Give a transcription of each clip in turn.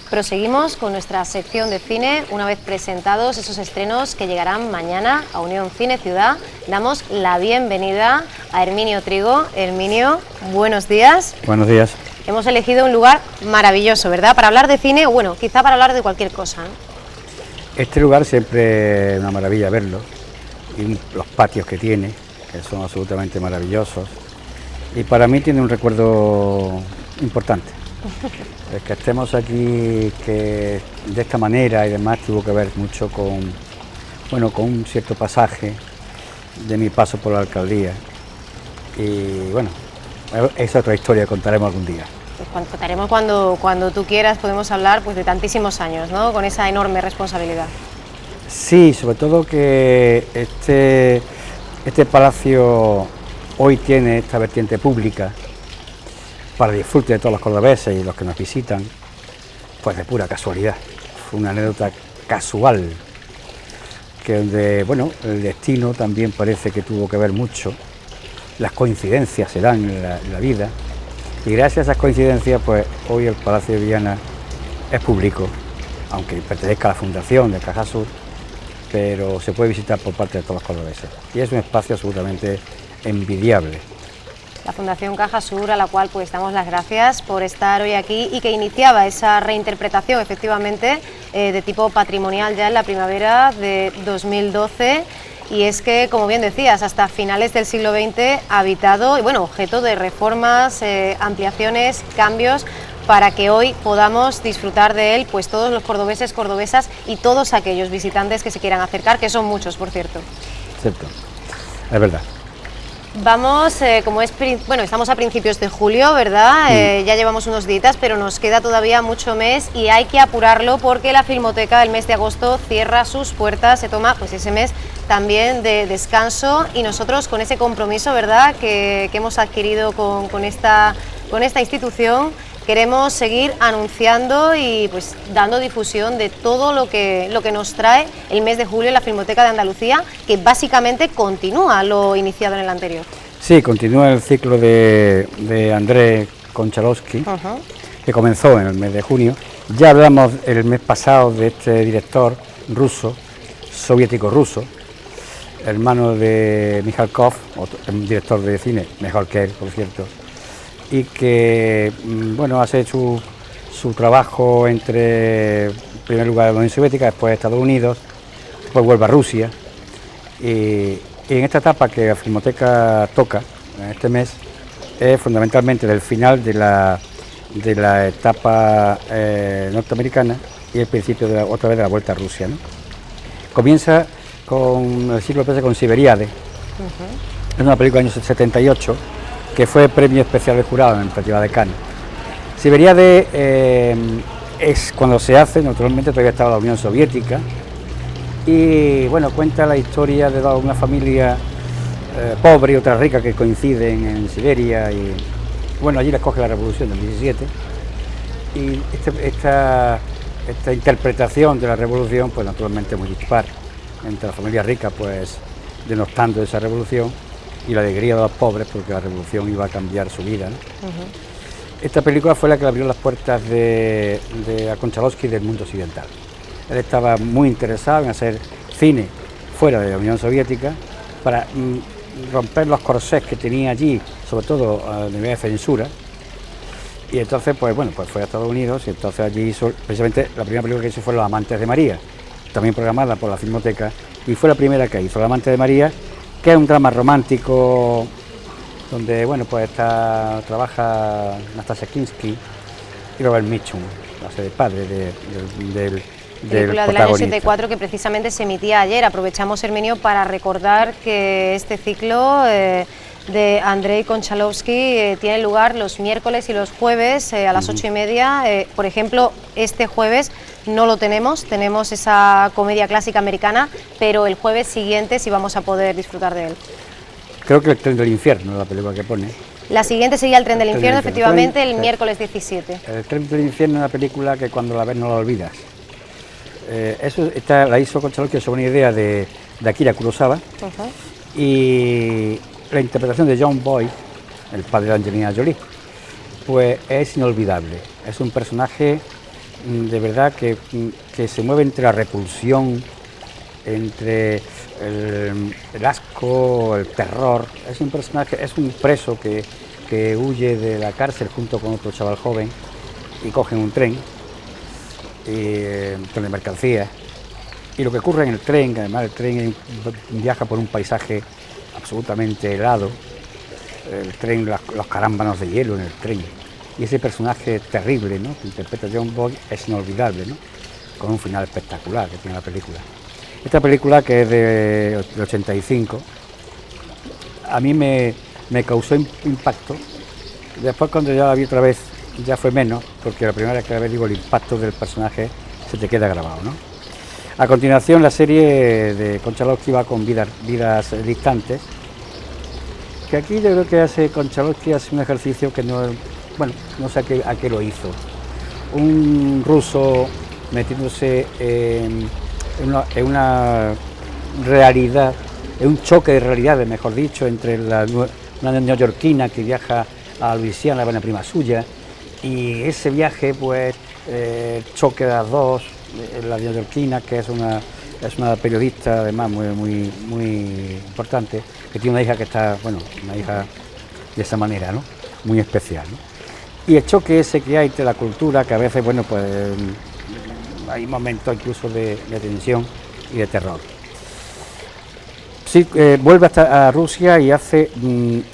Proseguimos con nuestra sección de cine. Una vez presentados esos estrenos que llegarán mañana a Unión Cine Ciudad, damos la bienvenida a Herminio Trigo. Herminio, buenos días. Buenos días. Hemos elegido un lugar maravilloso, ¿verdad? Para hablar de cine, o bueno, quizá para hablar de cualquier cosa, ¿no? Este lugar siempre es una maravilla verlo, y los patios que tiene, que son absolutamente maravillosos, y para mí tiene un recuerdo importante. El que estemos aquí que de esta manera y demás tuvo que ver mucho con un cierto pasaje de mi paso por la alcaldía, y bueno, esa otra historia que contaremos algún día. Pues contaremos cuando tú quieras. Podemos hablar pues de tantísimos años, ¿no? Con esa enorme responsabilidad. Sí, sobre todo que este palacio hoy tiene esta vertiente pública para disfrute de todos los cordobeses y los que nos visitan, pues de pura casualidad. Fue una anécdota casual, que el destino también parece que tuvo que ver mucho, las coincidencias se dan en la vida, y gracias a esas coincidencias, pues hoy el Palacio de Viana es público, aunque pertenezca a la fundación de Caja Sur, pero se puede visitar por parte de todos los cordobeses, y es un espacio absolutamente envidiable. La Fundación Caja Sur, a la cual pues damos las gracias por estar hoy aquí y que iniciaba esa reinterpretación efectivamente de tipo patrimonial ya en la primavera de 2012, y es que, como bien decías, hasta finales del siglo XX habitado y bueno, objeto de reformas, ampliaciones, cambios, para que hoy podamos disfrutar de él pues todos los cordobeses, cordobesas y todos aquellos visitantes que se quieran acercar, que son muchos, por cierto. Cierto, es verdad. Vamos, estamos a principios de julio, ¿verdad? Ya llevamos unos días, pero nos queda todavía mucho mes y hay que apurarlo porque la Filmoteca el mes de agosto cierra sus puertas, se toma pues ese mes también de descanso, y nosotros con ese compromiso, ¿verdad?, que hemos adquirido con esta institución, queremos seguir anunciando y pues dando difusión de todo lo que nos trae el mes de julio en la Filmoteca de Andalucía, que básicamente continúa lo iniciado en el anterior. Sí, continúa el ciclo de Andrei Konchalovsky, que comenzó en el mes de junio. Ya hablamos el mes pasado de este director ruso, soviético ruso, hermano de Mikhalkov, un director de cine, mejor que él, por cierto, y que hace su trabajo en primer lugar en la Unión Soviética, después Estados Unidos, después vuelve a Rusia, y en esta etapa que la Filmoteca toca en este mes es fundamentalmente del final de la etapa norteamericana y el principio otra vez de la vuelta a Rusia, ¿no? Comienza con el siglo pasado con Siberiade, es una película del año 78, que fue premio especial del jurado en el Festival de Cannes. Siberiade es cuando se hace, naturalmente todavía estaba la Unión Soviética, y bueno, cuenta la historia de una familia pobre y otra rica que coinciden en Siberia, y bueno, allí les coge la revolución del 17, y esta interpretación de la revolución, pues naturalmente muy dispar entre la familia rica, pues denostando esa revolución, y la alegría de los pobres, porque la revolución iba a cambiar su vida, ¿no? Esta película fue la que abrió las puertas de Konchalovsky del mundo occidental. Él estaba muy interesado en hacer cine fuera de la Unión Soviética para romper los corsés que tenía allí, sobre todo a nivel de censura, y entonces pues fue a Estados Unidos, y entonces allí hizo, precisamente la primera película que hizo fue Los Amantes de María, también programada por la Filmoteca, y fue la primera que hizo, Los Amantes de María, que es un drama romántico donde trabaja Nastasia Kinski y Robert Mitchum, la serie de padre del película del año 74 que precisamente se emitía ayer. Aprovechamos, Herminio, para recordar que este ciclo de Andrei Konchalovsky tiene lugar los miércoles y los jueves a las 8:30. Por ejemplo, este jueves no lo tenemos esa comedia clásica americana, pero el jueves siguiente sí vamos a poder disfrutar de él. Creo que El Tren del Infierno es la película que pone. La siguiente sería El Tren del Infierno, efectivamente, el miércoles 17. El Tren del Infierno es una película que cuando la ves no la olvidas. La hizo Konchalovsky sobre una idea de Akira Kurosawa, y la interpretación de John Boyd, el padre de Angelina Jolie, pues es inolvidable. Es un personaje de verdad que se mueve entre la repulsión, entre el asco, el terror. Es un personaje, es un preso que huye de la cárcel junto con otro chaval joven y cogen un tren con mercancías. Y lo que ocurre en el tren, que además el tren viaja por un paisaje absolutamente helado, el tren, los carámbanos de hielo en el tren, y ese personaje terrible, ¿no?, que interpreta John Boyd, es inolvidable, ¿no?, con un final espectacular que tiene la película. Esta película, que es de 85, a mí me causó impacto. Después, cuando ya la vi otra vez, ya fue menos, porque la primera vez que la vi, digo, el impacto del personaje se te queda grabado, ¿no? A continuación, la serie de Konchalovsky va con Vidas distantes, que aquí yo creo que Konchalovsky hace un ejercicio que no, bueno, no sé a qué lo hizo. Un ruso metiéndose en una realidad, en un choque de realidades, mejor dicho, entre una neoyorquina que viaja a Luisiana, la prima suya, y ese viaje, pues, choque de las dos, la neoyorquina, que es una periodista, además, muy importante, que tiene una hija que está, bueno, una hija de esa manera, ¿no?, muy especial, ¿no? Y el choque ese que hay entre la cultura, que a veces, bueno, pues hay momentos incluso de tensión y de terror. Sí, vuelve a Rusia y hace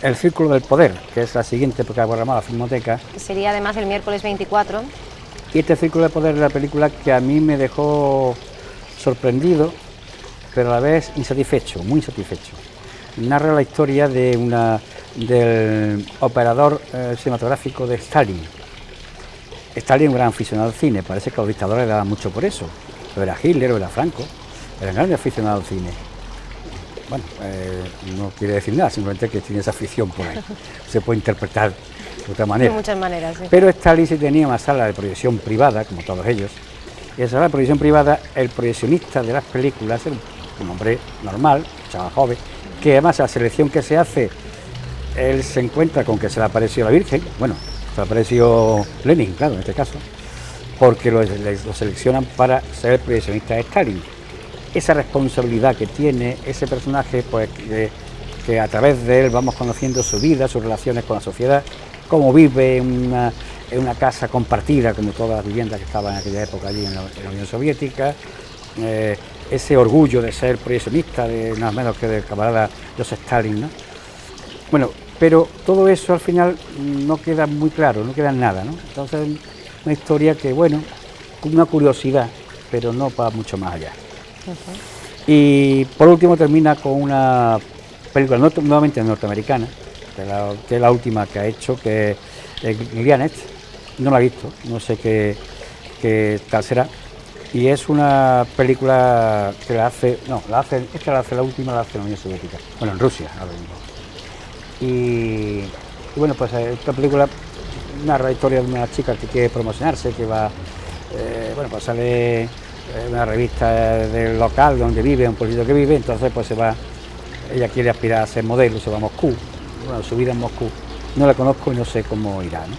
El Círculo del Poder, que es la siguiente porque ha programado la Filmoteca. Sería además el miércoles 24. Y este Círculo del Poder es la película que a mí me dejó sorprendido, pero a la vez insatisfecho, muy insatisfecho. Narra la historia del operador cinematográfico de Stalin. Stalin, un gran aficionado al cine, parece que a los dictadores le daban mucho por eso. Lo era Hitler, lo era Franco, eran grandes aficionados al cine. Bueno, no quiere decir nada, simplemente que tiene esa afición por ahí. Se puede interpretar de otra manera. De muchas maneras, sí. Pero Stalin sí tenía una sala de proyección privada, como todos ellos, y en esa sala de proyección privada, el proyeccionista de las películas era un hombre normal, un chaval joven, que además a la selección que se hace, él se encuentra con que se le apareció la Virgen, bueno, se le apareció Lenin, claro, en este caso, porque lo seleccionan para ser el proyeccionista de Stalin. Esa responsabilidad que tiene ese personaje, pues que a través de él vamos conociendo su vida, sus relaciones con la sociedad, cómo vive en una casa compartida, como todas las viviendas que estaban en aquella época allí en la Unión Soviética, ese orgullo de ser proyeccionista, de nada menos que del camarada Joseph Stalin, ¿no? Bueno, pero todo eso al final no queda muy claro, no queda en nada, ¿no? Entonces, una historia que, bueno, una curiosidad, pero no para mucho más allá. Y por último termina con una película nuevamente norteamericana, que es la última que ha hecho, que es Glianet. No la he visto, no sé qué tal será. Y es una película que la hace la última la hace la Unión Soviética, bueno, en Rusia ahora mismo. Y bueno, pues esta película narra la historia de una chica que quiere promocionarse, que va, bueno, pues sale una revista del local donde vive, un pueblito que vive, entonces pues ella quiere aspirar a ser modelo, se va a Moscú, bueno, su vida en Moscú, no la conozco y no sé cómo irá, ¿no?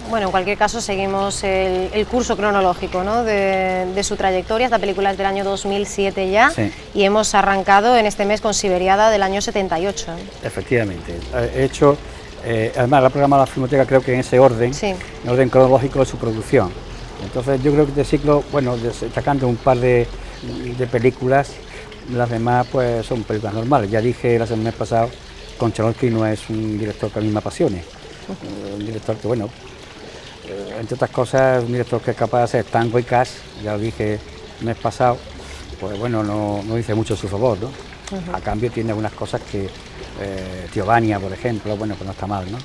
Bueno, en cualquier caso seguimos el curso cronológico, ¿no?, de su trayectoria. Esta película es del año 2007 ya, sí. Y hemos arrancado en este mes con Siberiada del año 78. Efectivamente, he hecho, además la programa de la Filmoteca creo que en ese orden, sí, en orden cronológico de su producción. Entonces yo creo que este ciclo, bueno, destacando un par de películas, las demás pues son películas normales. Ya dije la semana pasada, Konchalovsky no es un director que a mí me apasione, un director que, bueno, entre otras cosas, un director que es capaz de hacer Tango y Cash, ya lo dije el mes pasado, pues bueno, no dice mucho a su favor, ¿no? A cambio tiene algunas cosas que, Giovanni, por ejemplo, bueno, pues no está mal, ¿no?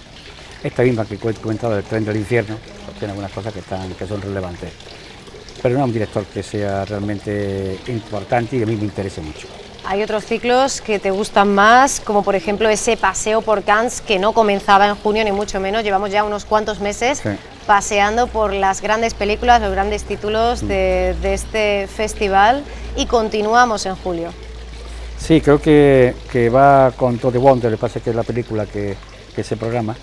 Esta misma que he comentado del Tren del Infierno, pues tiene algunas cosas que son relevantes. Pero no es un director que sea realmente importante y a mí me interesa mucho. Hay otros ciclos que te gustan más, como por ejemplo ese paseo por Cannes, que no comenzaba en junio ni mucho menos, llevamos ya unos cuantos meses, sí, paseando por las grandes películas, los grandes títulos de este festival, y continuamos en julio. Sí, creo que va con Todd Wonder, le pasa que es la película que se programa,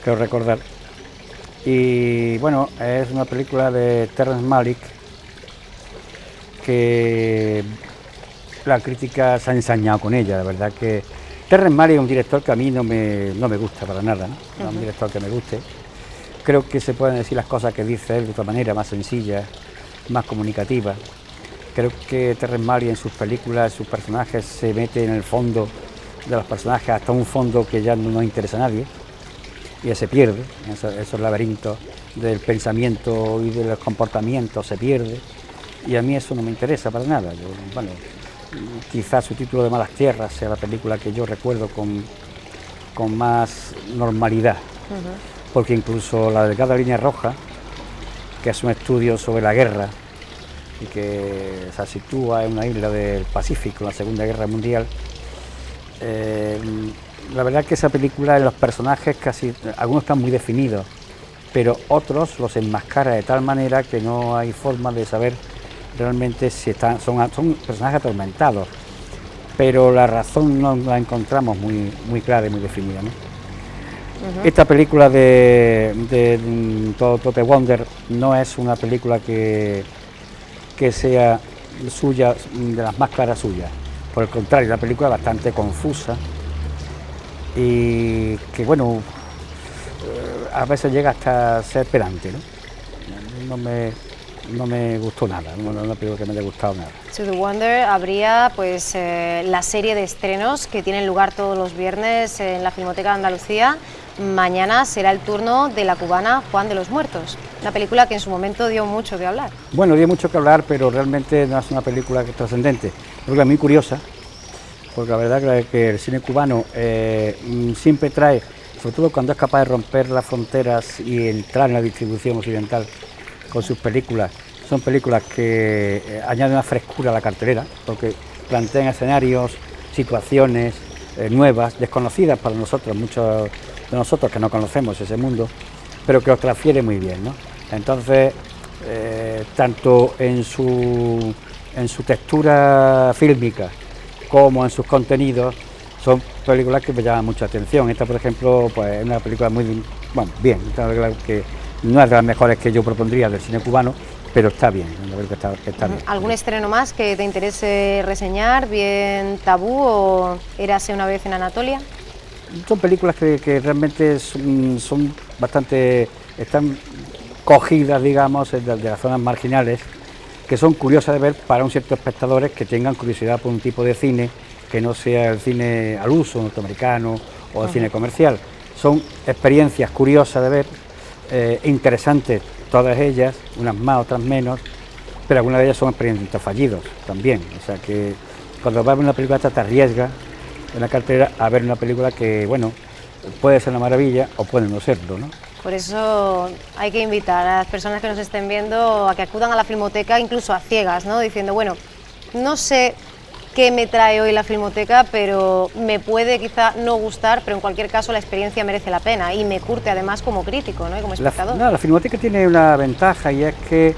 creo recordar, Y bueno, es una película de Terrence Malick que la crítica se ha ensañado con ella. La verdad que Terrence Malick es un director que a mí no me gusta para nada, ¿no? No es un director que me guste. Creo que se pueden decir las cosas que dice él de otra manera, más sencilla, más comunicativa. Creo que Terrence Malick en sus películas, sus personajes se mete en el fondo de los personajes hasta un fondo que ya no nos interesa a nadie y se pierde, esos laberintos del pensamiento y de los comportamientos se pierde y a mí eso no me interesa para nada. Yo, bueno, quizás su título de Malas Tierras sea la película que yo recuerdo con más normalidad, porque incluso La Delgada Línea Roja, que es un estudio sobre la guerra y que se sitúa en una isla del Pacífico en la Segunda Guerra Mundial, la verdad que esa película, en los personajes casi algunos están muy definidos, pero otros los enmascara de tal manera que no hay forma de saber realmente si son personajes atormentados, pero la razón no la encontramos muy clara y muy definida, ¿no? Esta película de Tote Wonder no es una película que sea suya, de las más claras suyas. Por el contrario, la película es bastante confusa y que, bueno, a veces llega hasta ser pedante, ¿no? No me gustó nada, no es una película que me haya gustado nada. To the Wonder habría pues la serie de estrenos que tienen lugar todos los viernes en la Filmoteca de Andalucía. Mañana será el turno de la cubana Juan de los Muertos, una película que en su momento dio mucho que hablar. Bueno, dio mucho que hablar, pero realmente no es una película trascendente. Es una película muy curiosa, porque la verdad que el cine cubano siempre trae, sobre todo cuando es capaz de romper las fronteras y entrar en la distribución occidental con sus películas, son películas que añaden una frescura a la cartelera, porque plantean escenarios, situaciones nuevas, desconocidas para nosotros, muchos de nosotros que no conocemos ese mundo, pero que los transfiere muy bien, ¿no? Entonces, tanto en su textura fílmica como en sus contenidos, son películas que me llaman mucha atención. Esta, por ejemplo, pues es una película muy, bueno, bien, que no es de las mejores que yo propondría del cine cubano, pero está bien, una película que está bien. ¿Algún estreno más que te interese reseñar, bien Tabú o Érase una vez en Anatolia? Son películas que realmente son bastante, están cogidas, digamos, de las zonas marginales, que son curiosas de ver para un cierto espectadores que tengan curiosidad por un tipo de cine que no sea el cine al uso norteamericano o el cine comercial. Son experiencias curiosas de ver, interesantes todas ellas, unas más, otras menos, pero algunas de ellas son experimentados fallidos también. O sea que cuando vas a ver una película te arriesgas en la cartera a ver una película que, bueno, puede ser una maravilla o puede no serlo, ¿no? Por eso hay que invitar a las personas que nos estén viendo a que acudan a la Filmoteca, incluso a ciegas, ¿no? Diciendo, bueno, no sé qué me trae hoy la Filmoteca, pero me puede quizá no gustar, pero en cualquier caso la experiencia merece la pena y me curte además como crítico, ¿no? Y como espectador. La Filmoteca tiene una ventaja y es que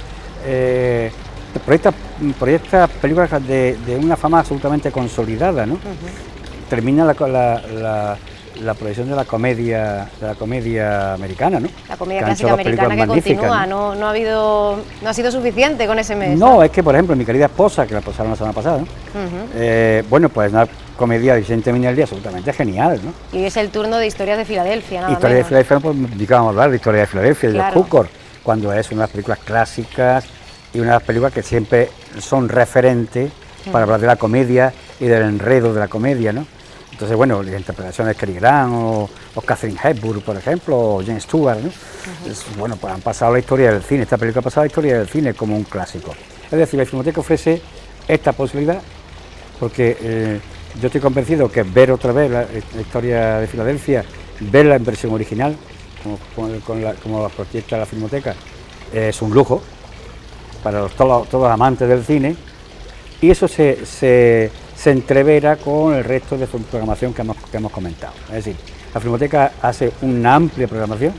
proyecta películas de una fama absolutamente consolidada, ¿no? Termina la proyección de la comedia americana, ¿no? La comedia clásica americana que continúa, ¿no? No ha sido suficiente con ese mes. No, es que, por ejemplo, Mi querida esposa, que la pasaron la semana pasada, ¿no? Bueno, pues una comedia de Vicente Minelli absolutamente genial, ¿no? Y es el turno de Historias de Filadelfia, nada Historia menos. de Filadelfia, pues, digamos, hablar de Historia de Filadelfia, Claro. de los Cukor, cuando es una de las películas clásicas y una de las películas que siempre son referentes para hablar de la comedia y del enredo de la comedia, ¿no? Entonces, bueno, las interpretaciones de Cary Grant o Katharine Hepburn, por ejemplo, o James Stewart, ¿no? Bueno, pues han pasado la historia del cine, esta película ha pasado la historia del cine como un clásico. Es decir, la Filmoteca ofrece esta posibilidad, porque yo estoy convencido que ver otra vez la historia de Filadelfia, verla en versión original, como la proyecta la Filmoteca, es un lujo para todos los amantes del cine, y eso se entrevera con el resto de programación que hemos comentado. Es decir, la Filmoteca hace una amplia programación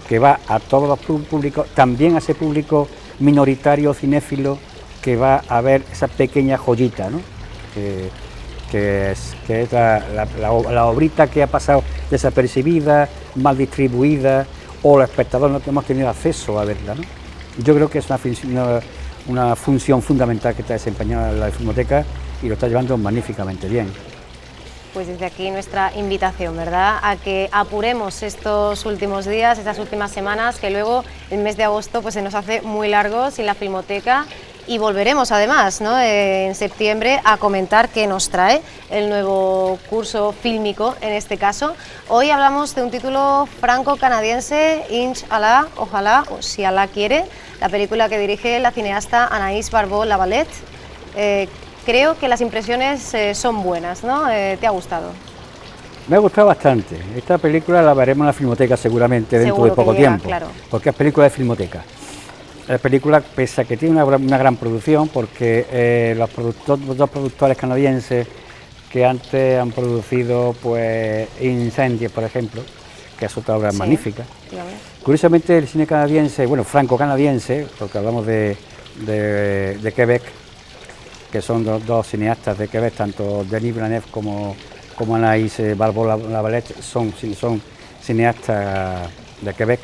que va a todos los públicos, también a ese público minoritario cinéfilo que va a ver esa pequeña joyita, ¿no? que es la obrita que ha pasado desapercibida, mal distribuida o los espectadores no hemos tenido acceso a verla, ¿no? Yo creo que es una función fundamental que está desempeñando la Filmoteca y lo está llevando magníficamente bien. Pues desde aquí nuestra invitación, ¿verdad?, a que apuremos estos últimos días, estas últimas semanas, que luego el mes de agosto pues se nos hace muy largo sin la Filmoteca, y volveremos además, ¿no?, en septiembre a comentar qué nos trae el nuevo curso fílmico en este caso. Hoy hablamos de un título franco-canadiense, Inch'Allah, ojalá, o si Alá quiere, la película que dirige la cineasta Anaïs Barbeau-Lavalette. Creo que las impresiones son buenas, ¿no? ¿Te ha gustado? Me ha gustado bastante. Esta película la veremos en la Filmoteca seguramente dentro de poco tiempo, claro, porque es película de Filmoteca. La película, pese a que tiene una gran producción, porque los dos productores canadienses que antes han producido pues Incendies, por ejemplo, que es otra obra magnífica. Digamos. Curiosamente el cine canadiense, bueno, franco-canadiense, porque hablamos de Quebec, que son dos cineastas de Quebec, tanto Denis Villeneuve como Anaïs Barbeau-Lavalette son cineastas de Quebec,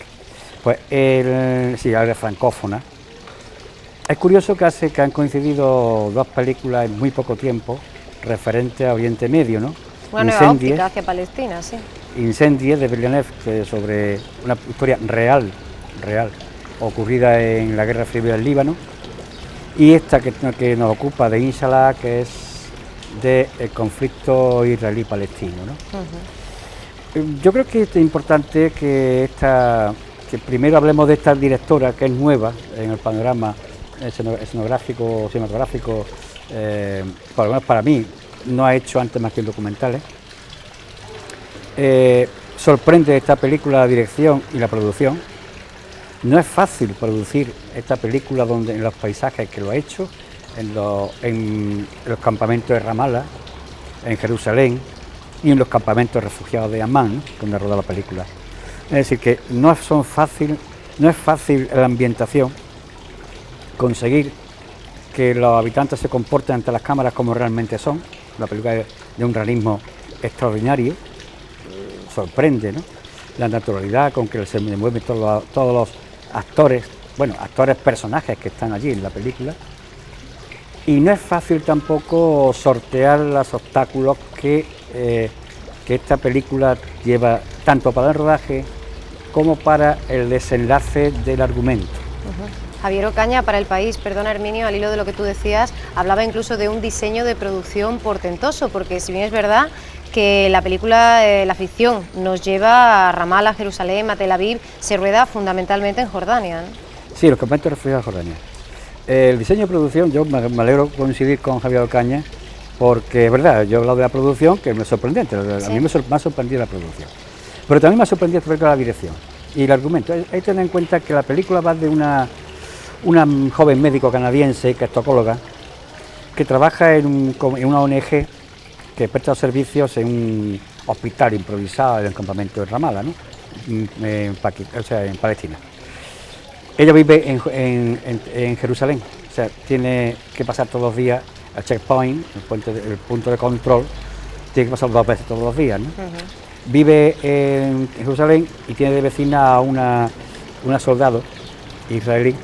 pues sí, ahora es francófona. Es curioso que han coincidido dos películas en muy poco tiempo referentes a Oriente Medio, ¿no? Una nueva óptica hacia Palestina, sí. Incendies de Villeneuve, que sobre una historia real, ocurrida en la Guerra Civil del Líbano, y esta que nos ocupa de Inch'Allah, que es del conflicto israelí-palestino, ¿no? Yo creo que es importante que primero hablemos de esta directora, que es nueva en el panorama cinematográfico, por lo menos para mí, no ha hecho antes más que documentales. Sorprende esta película la dirección y la producción. No es fácil producir esta película en los paisajes que lo ha hecho, en los campamentos de Ramallah, en Jerusalén y en los campamentos de refugiados de Amán, ¿no?, donde rodó la película. Es decir, que no es fácil la ambientación, conseguir que los habitantes se comporten ante las cámaras como realmente son. La película es de un realismo extraordinario, sorprende, ¿no?, la naturalidad con que se mueven todos los actores, personajes que están allí en la película, y no es fácil tampoco sortear los obstáculos que esta película lleva tanto para el rodaje como para el desenlace del argumento. Javier Ocaña, para El País, perdona Herminio, al hilo de lo que tú decías, hablaba incluso de un diseño de producción portentoso, porque si bien es verdad que la película, la ficción, nos lleva a Ramallah, Jerusalén, a Tel Aviv, se rueda fundamentalmente en Jordania, ¿no? Sí, los campamentos refugiados de Jordania. El diseño de producción, yo me alegro coincidir con Javier Ocaña, porque es verdad, yo he hablado de la producción, que es sorprendente, a mí me ha sorprendido la producción, pero también me ha sorprendido la dirección y el argumento. Hay que tener en cuenta que la película va de una joven médico canadiense, que es tocóloga, que trabaja en una ONG que presta servicios en un hospital improvisado en el campamento de Ramallah, ¿no?, en Palestina. Ella vive en Jerusalén, o sea, tiene que pasar todos los días al checkpoint, el punto de control, tiene que pasar 2 veces todos los días, ¿no? Vive en Jerusalén y tiene de vecina a una soldado israelí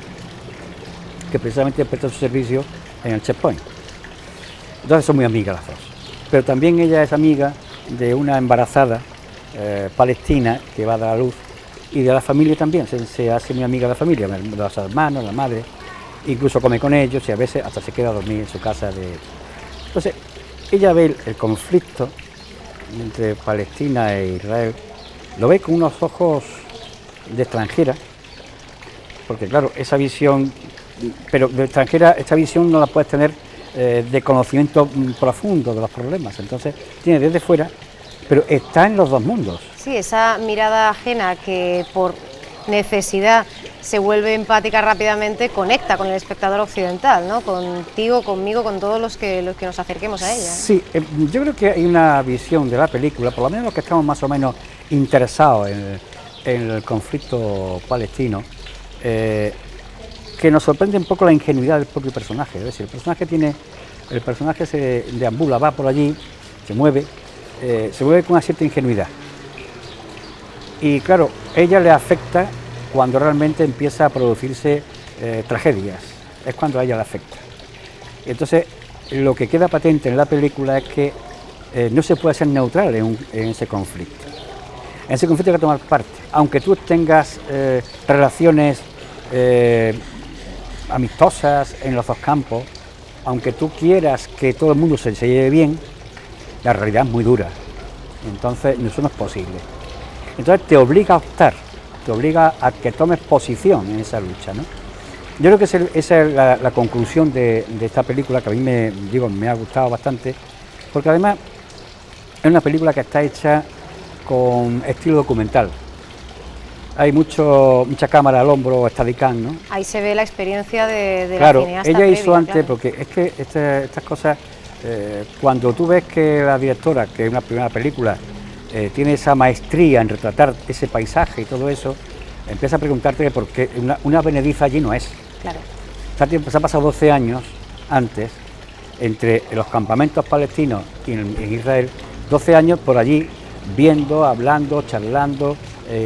que precisamente presta su servicio en el checkpoint. Entonces son muy amigas las dos. Pero también ella es amiga de una embarazada palestina que va a dar a luz, y de la familia también, se hace muy amiga de la familia, de los hermanos, la madre, incluso come con ellos y a veces hasta se queda a dormir en su casa. Entonces, ella ve el conflicto entre Palestina e Israel, lo ve con unos ojos de extranjera, porque claro, esa visión, pero de extranjera, esta visión no la puedes tener de conocimiento profundo de los problemas, entonces tiene desde fuera, pero está en los dos mundos. Sí, esa mirada ajena que por necesidad se vuelve empática rápidamente, conecta con el espectador occidental, ¿no?, contigo, conmigo, con todos los que nos acerquemos a ella, ¿eh? Sí, yo creo que hay una visión de la película, por lo menos los que estamos más o menos interesados en el conflicto palestino, que nos sorprende un poco la ingenuidad del propio personaje. Es decir, el personaje se deambula, va por allí, se mueve con una cierta ingenuidad. Y claro, ella le afecta cuando realmente empieza a producirse tragedias, es cuando a ella le afecta. Entonces, lo que queda patente en la película es que no se puede ser neutral en ese conflicto. En ese conflicto hay que tomar parte, aunque tú tengas relaciones amistosas en los dos campos, aunque tú quieras que todo el mundo se lleve bien, la realidad es muy dura, entonces eso no es posible. Entonces te obliga a optar, te obliga a que tomes posición en esa lucha, ¿no? Yo creo que esa es la conclusión de esta película, que a mí me ha gustado bastante, porque además es una película que está hecha con estilo documental. Hay mucha cámara al hombro, Steadicam, ¿no? Ahí se ve la experiencia de claro, la cineasta ella hizo previa, antes, claro. porque es que estas cosas, cuando tú ves que la directora, que es una primera película, tiene esa maestría en retratar ese paisaje y todo eso, empieza a preguntarte por qué una Benediza allí no es. Claro. Se ha pasado 12 años antes, entre los campamentos palestinos y en Israel, 12 años por allí, viendo, hablando, charlando,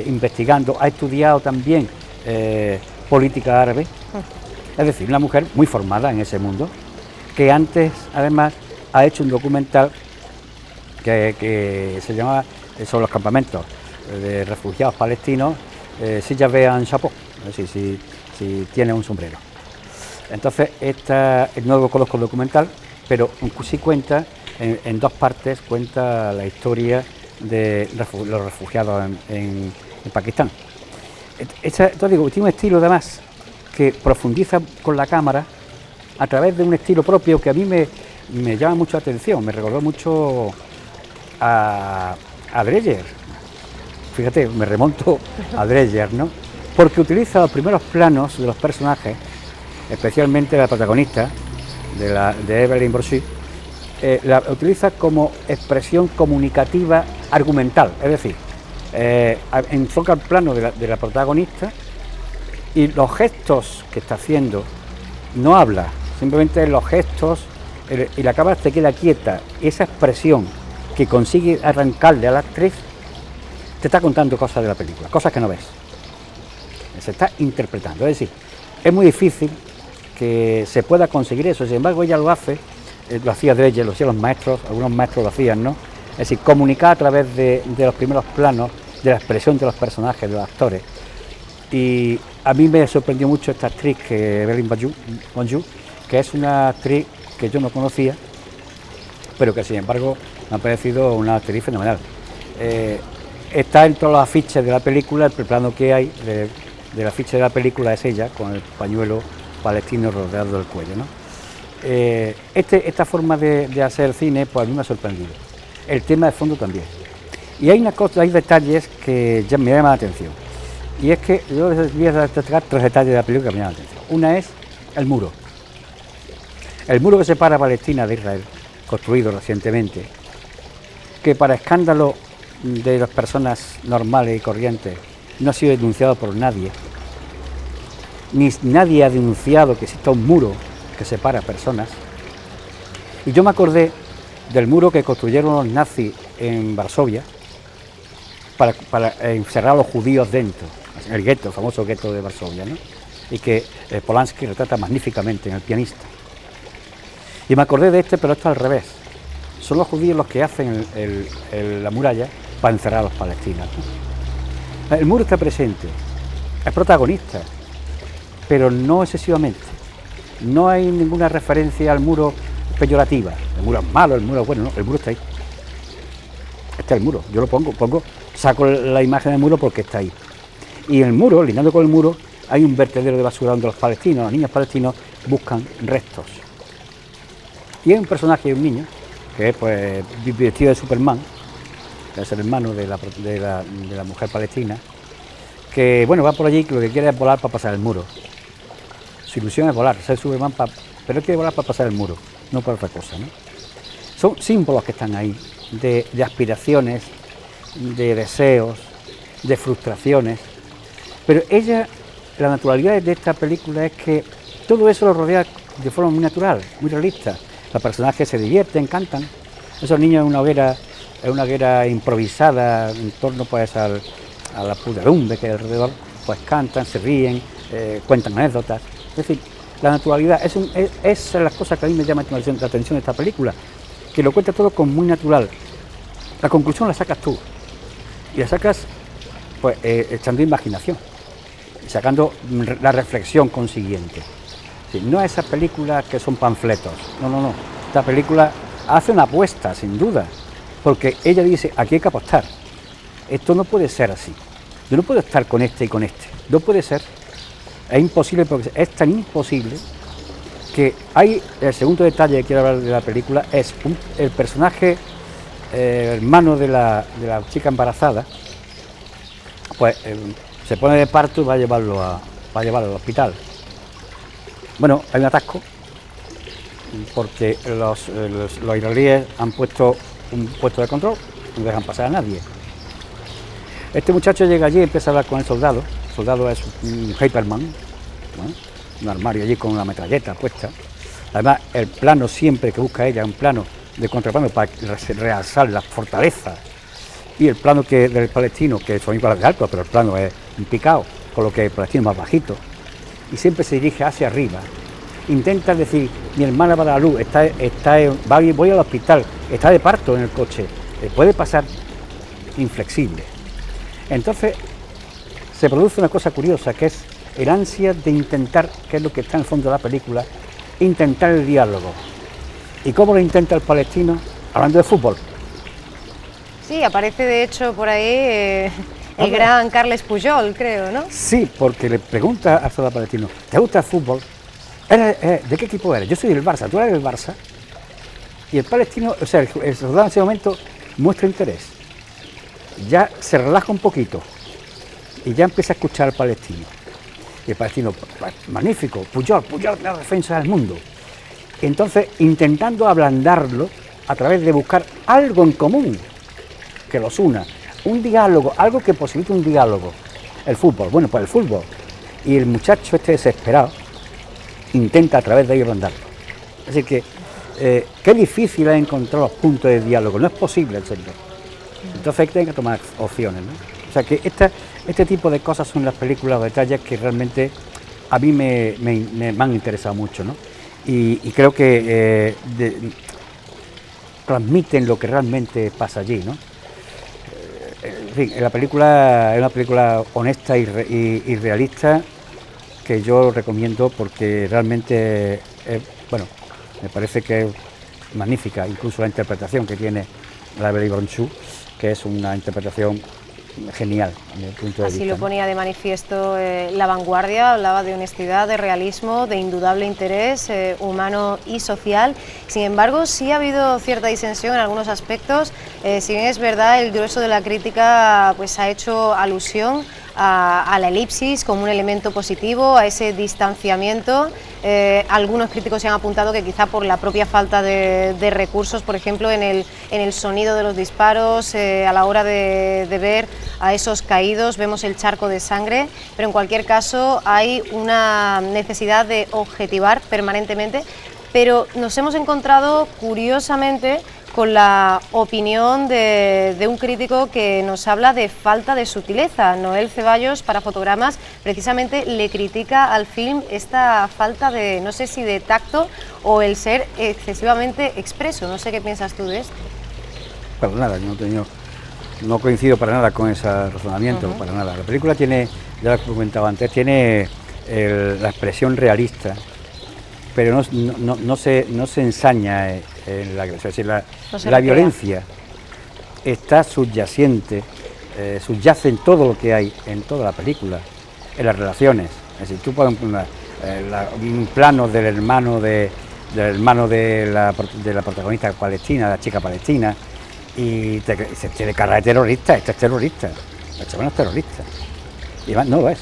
investigando. Ha estudiado también política árabe, es decir, una mujer muy formada en ese mundo, que antes, además, ha hecho un documental que se llama sobre los campamentos de refugiados palestinos, si ya vean chapeau, es decir, si tiene un sombrero. Entonces, no lo conozco el documental, pero sí cuenta, en dos partes, cuenta la historia de los refugiados en Pakistán. Entonces digo, tiene un estilo además que profundiza con la cámara a través de un estilo propio que a mí me llama mucho la atención, me recordó mucho a Dreyer. Fíjate, me remonto a Dreyer, ¿no? Porque utiliza los primeros planos de los personajes, especialmente la protagonista de Evelyn Bourgeois, la utiliza como expresión comunicativa argumental, es decir, enfoca el plano de la protagonista y los gestos que está haciendo, no habla, simplemente los gestos, y la cámara te queda quieta, esa expresión que consigue arrancarle a la actriz te está contando cosas de la película, cosas que no ves, se está interpretando, es decir, es muy difícil que se pueda conseguir eso, sin embargo ella lo hace, lo hacía Dreyer, lo hacían los maestros, algunos maestros lo hacían, ¿no? Es decir, comunicar a través de los primeros planos, de la expresión de los personajes, de los actores. Y a mí me sorprendió mucho esta actriz, Evelyn Bourgeois, que es una actriz que yo no conocía, pero que sin embargo me ha parecido una actriz fenomenal. Está en todos los afiches de la película, el plano que hay del afiche de la película es ella, con el pañuelo palestino rodeado del cuello, ¿no? Esta forma de hacer cine, pues a mí me ha sorprendido. El tema de fondo también. Y hay hay detalles que ya me llaman la atención. Y es que yo les voy a destacar 3 detalles de la película que me llaman la atención. Una es el muro. El muro que separa Palestina de Israel, construido recientemente, que para escándalo de las personas normales y corrientes no ha sido denunciado por nadie. Ni nadie ha denunciado que exista un muro que separa personas. Y yo me acordé del muro que construyeron los nazis en Varsovia para encerrar a los judíos dentro, el gueto, el famoso gueto de Varsovia, ¿no? Y que Polanski retrata magníficamente en El pianista. Y me acordé de pero esto al revés. Son los judíos los que hacen la muralla para encerrar a los palestinos, ¿no? El muro está presente, es protagonista, pero no excesivamente. No hay ninguna referencia al muro peyorativa. El muro es malo, el muro es bueno, no, el muro está ahí. Está el muro, yo lo saco la imagen del muro porque está ahí. Y en el muro, lindando con el muro, hay un vertedero de basura donde los niños palestinos buscan restos. Y hay un personaje, un niño, que es pues vestido de Superman, que es el hermano de la mujer palestina, que bueno, va por allí, que lo que quiere es volar para pasar el muro. Su ilusión es volar, ser Superman, pero él quiere volar para pasar el muro, no para otra cosa, ¿no? Son símbolos que están ahí, de aspiraciones, de deseos, de frustraciones, pero la naturalidad de esta película es que todo eso lo rodea de forma muy natural, muy realista. Los personajes se divierten, cantan, esos niños en una hoguera improvisada en torno pues a la pudredumbre que hay alrededor, pues cantan, se ríen, cuentan anécdotas. Es decir, la naturalidad es las cosas que a mí me llaman la atención de esta película, que lo cuenta todo como muy natural. La conclusión la sacas tú, y la sacas pues echando imaginación, sacando la reflexión consiguiente. Sí, no esas películas que son panfletos, no. Esta película hace una apuesta, sin duda, porque ella dice, aquí hay que apostar. Esto no puede ser así. Yo no puedo estar con este y con este. No puede ser. Es imposible, porque es tan imposible que hay, el segundo detalle que quiero hablar de la película es el personaje hermano de la chica embarazada, pues se pone de parto y va a llevarlo al hospital. Bueno, hay un atasco porque los israelíes han puesto un puesto de control, no dejan pasar a nadie. Este muchacho llega allí y empieza a hablar con el soldado. El soldado es un Hyperman, ¿no? Un armario allí con una metralleta puesta. Además, el plano siempre que busca ella es un plano de contraplano para realzar la fortaleza. Y el plano del palestino, que son iguales de alto, pero el plano es un picado, con lo que el palestino es más bajito. Y siempre se dirige hacia arriba. Intenta decir, mi hermana va a dar a luz, voy al hospital, está de parto en el coche, puede pasar inflexible. Entonces se produce una cosa curiosa, que es el ansia de intentar, que es lo que está en el fondo de la película, intentar el diálogo. ¿Y cómo lo intenta el palestino? Hablando de fútbol. Sí, aparece de hecho por ahí el gran Carles Puyol, creo, ¿no? Sí, porque le pregunta al soldado palestino, ¿te gusta el fútbol? ¿De qué equipo eres? Yo soy del Barça, ¿tú eres del Barça? Y el palestino, o sea, el soldado en ese momento muestra interés. Ya se relaja un poquito y ya empieza a escuchar al palestino. Y el palestino, magnífico, Puyol, la defensa del mundo. Entonces, intentando ablandarlo a través de buscar algo en común que los una, un diálogo, algo que posibilite un diálogo. El fútbol, bueno, pues el fútbol. Y el muchacho este desesperado intenta a través de ahí ablandarlo. Así que, qué difícil es encontrar los puntos de diálogo, no es posible, en serio. Entonces hay que tomar opciones, ¿no? O sea que este tipo de cosas son las películas o detalles que realmente a mí me han interesado mucho, ¿no? Y creo que transmiten lo que realmente pasa allí, ¿no? En fin, la película es una película honesta y realista que yo recomiendo porque realmente, bueno, me parece que es magnífica, incluso la interpretación que tiene la Belle Bronchou, que es una interpretación genial desde el punto de vista. Así lo ponía de manifiesto La Vanguardia, hablaba de honestidad, de realismo, de indudable interés humano y social. Sin embargo, sí ha habido cierta disensión en algunos aspectos. Si bien es verdad, el grueso de la crítica pues ha hecho alusión a la elipsis como un elemento positivo, a ese distanciamiento. Algunos críticos se han apuntado que quizá por la propia falta de recursos, por ejemplo, en el sonido de los disparos, a la hora de ver a esos caídos, vemos el charco de sangre, pero en cualquier caso hay una necesidad de objetivar permanentemente, pero nos hemos encontrado curiosamente con la opinión de un crítico que nos habla de falta de sutileza. Noel Ceballos, para Fotogramas, precisamente le critica al film esta falta de, no sé si de tacto o el ser excesivamente expreso. No sé qué piensas tú de esto. Para nada, no coincido para nada con ese razonamiento, para nada. La película tiene, ya lo comentaba antes, tiene la expresión realista, pero no se ensaña en la agresión. Es decir, la violencia está subyacente, subyace en todo lo que hay, en toda la película, en las relaciones. Es decir, tú puedes poner un plano del hermano de la protagonista palestina, la chica palestina, y se tiene cara de terrorista, este es terrorista, la chavala es terrorista, y además no lo es.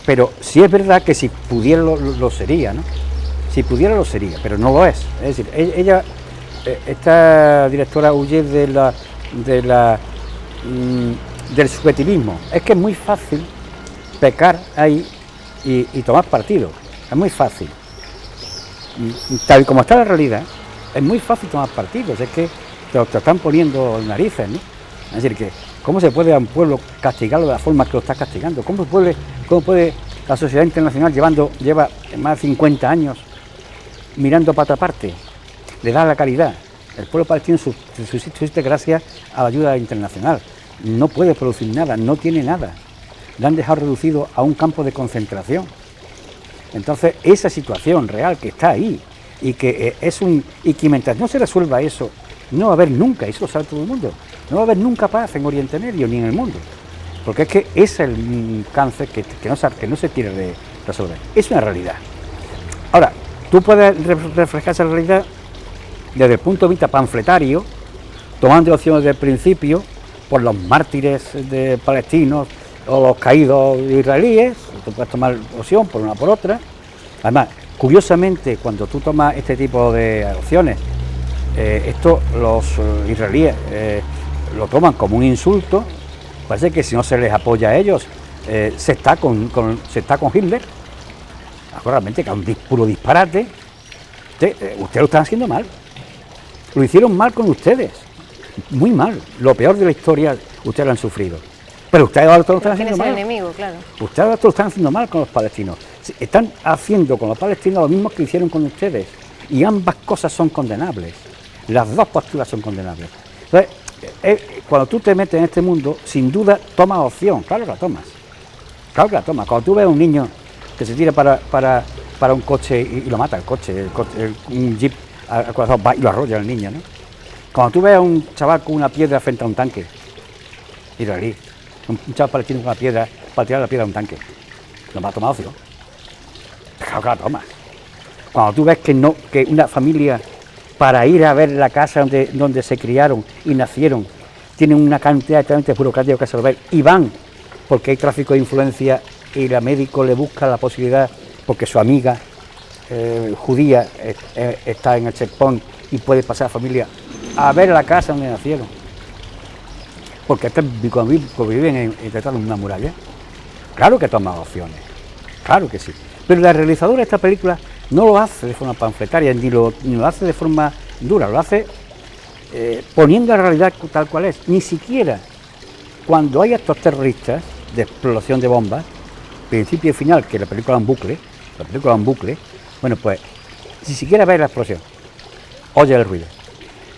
Pero sí es verdad que si pudiera lo sería, ¿no? Si pudiera lo sería, pero no lo es. Es decir, ella, esta directora huye del subjetivismo. Es que es muy fácil pecar ahí y tomar partido. Es muy fácil. Tal como está la realidad, es muy fácil tomar partidos. Es que te están poniendo narices, ¿no? Es decir, que ¿Cómo se puede a un pueblo castigarlo de la forma que lo está castigando? ¿Cómo puede la sociedad internacional lleva más de 50 años mirando para otra parte? Le da la caridad. El pueblo palestino subsiste gracias a la ayuda internacional. No puede producir nada, no tiene nada. Le han dejado reducido a un campo de concentración. Entonces, esa situación real que está ahí y que mientras no se resuelva eso, no va a haber nunca, eso lo sabe todo el mundo, no va a haber nunca paz en Oriente Medio ni en el mundo. Porque es que ese es el cáncer que no se quiere resolver. Es una realidad. Ahora, tú puedes reflejar esa realidad desde el punto de vista panfletario, tomando opciones del principio por los mártires de palestinos o los caídos israelíes. Tú puedes tomar opción por una o por otra. Además, curiosamente, cuando tú tomas este tipo de opciones, esto los israelíes lo toman como un insulto. Parece que si no se les apoya a ellos, se está con Hitler. Realmente que es un puro disparate. Ustedes lo están haciendo mal. Lo hicieron mal con ustedes. Muy mal. Lo peor de la historia ustedes lo han sufrido. Pero ustedes ahora lo están haciendo mal. Enemigo, claro. Ustedes ahora lo están haciendo mal con los palestinos. Están haciendo con los palestinos lo mismo que hicieron con ustedes. Y ambas cosas son condenables. Las dos posturas son condenables. Entonces, cuando tú te metes en este mundo, sin duda tomas opción. Claro que la tomas. Claro que la tomas. Cuando tú ves a un niño que se tira para un coche y lo mata, un jeep al corazón, va y lo arrolla el niño, ¿no? Cuando tú ves a un chaval con una piedra frente a un tanque israelí, un chaval palestino con una piedra para tirar la piedra a un tanque, lo va a tomar opción. Claro que la tomas. Cuando tú ves que una familia, para ir a ver la casa donde se criaron y nacieron, tienen una cantidad de trámites burocráticos que resolver y van porque hay tráfico de influencia y el médico le busca la posibilidad, porque su amiga judía está en el checkpoint y puede pasar a la familia a ver la casa donde nacieron, porque viven en una muralla. Claro que toma opciones, claro que sí, pero la realizadora de esta película no lo hace de forma panfletaria, ni lo hace de forma dura, lo hace poniendo la realidad tal cual es. Ni siquiera cuando hay actos terroristas de explosión de bombas, principio y final, que la película es un bucle, bueno, pues ni siquiera ves la explosión, oye el ruido.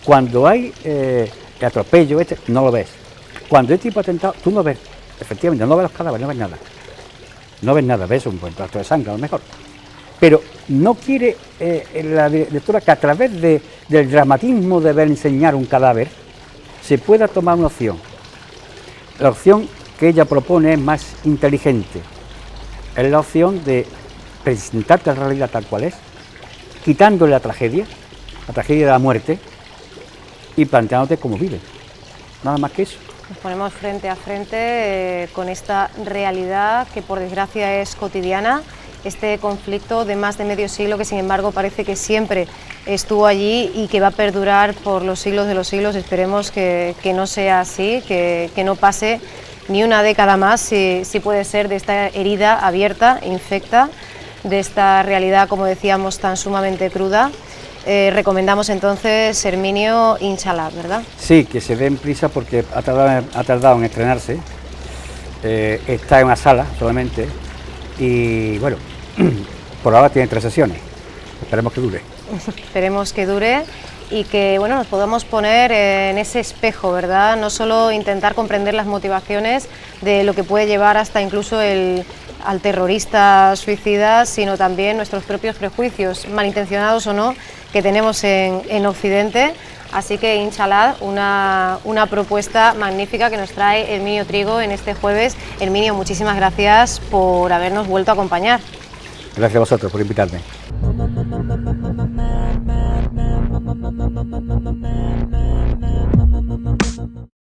Cuando hay el atropello, no lo ves. Cuando este tipo de atentado, tú no ves, efectivamente, no ves los cadáveres, no ves nada, ves un buen rastro de sangre a lo mejor. Pero no quiere la directora que a través del dramatismo de ver enseñar un cadáver se pueda tomar una opción. La opción que ella propone es más inteligente. Es la opción de presentarte la realidad tal cual es, quitándole la tragedia de la muerte y planteándote cómo vive. Nada más que eso. Nos ponemos frente a frente con esta realidad que por desgracia es cotidiana, este conflicto de más de medio siglo que sin embargo parece que siempre estuvo allí y que va a perdurar por los siglos de los siglos. Esperemos que no sea así, que no pase ni una década más, si puede ser, de esta herida abierta, infecta, de esta realidad, como decíamos, tan sumamente cruda. Recomendamos entonces Herminio Inchalá, ¿verdad? Sí, que se den prisa porque ha tardado en estrenarse, está en una sala solamente y bueno, por ahora tiene 3 sesiones, esperemos que dure. Esperemos que dure y que bueno, nos podamos poner en ese espejo, ¿verdad? No solo intentar comprender las motivaciones de lo que puede llevar hasta incluso al terrorista suicida, sino también nuestros propios prejuicios, malintencionados o no, que tenemos en Occidente. Así que, Inchalá, una propuesta magnífica que nos trae Herminio Trigo en este jueves. Herminio, muchísimas gracias por habernos vuelto a acompañar. Gracias a vosotros por invitarme.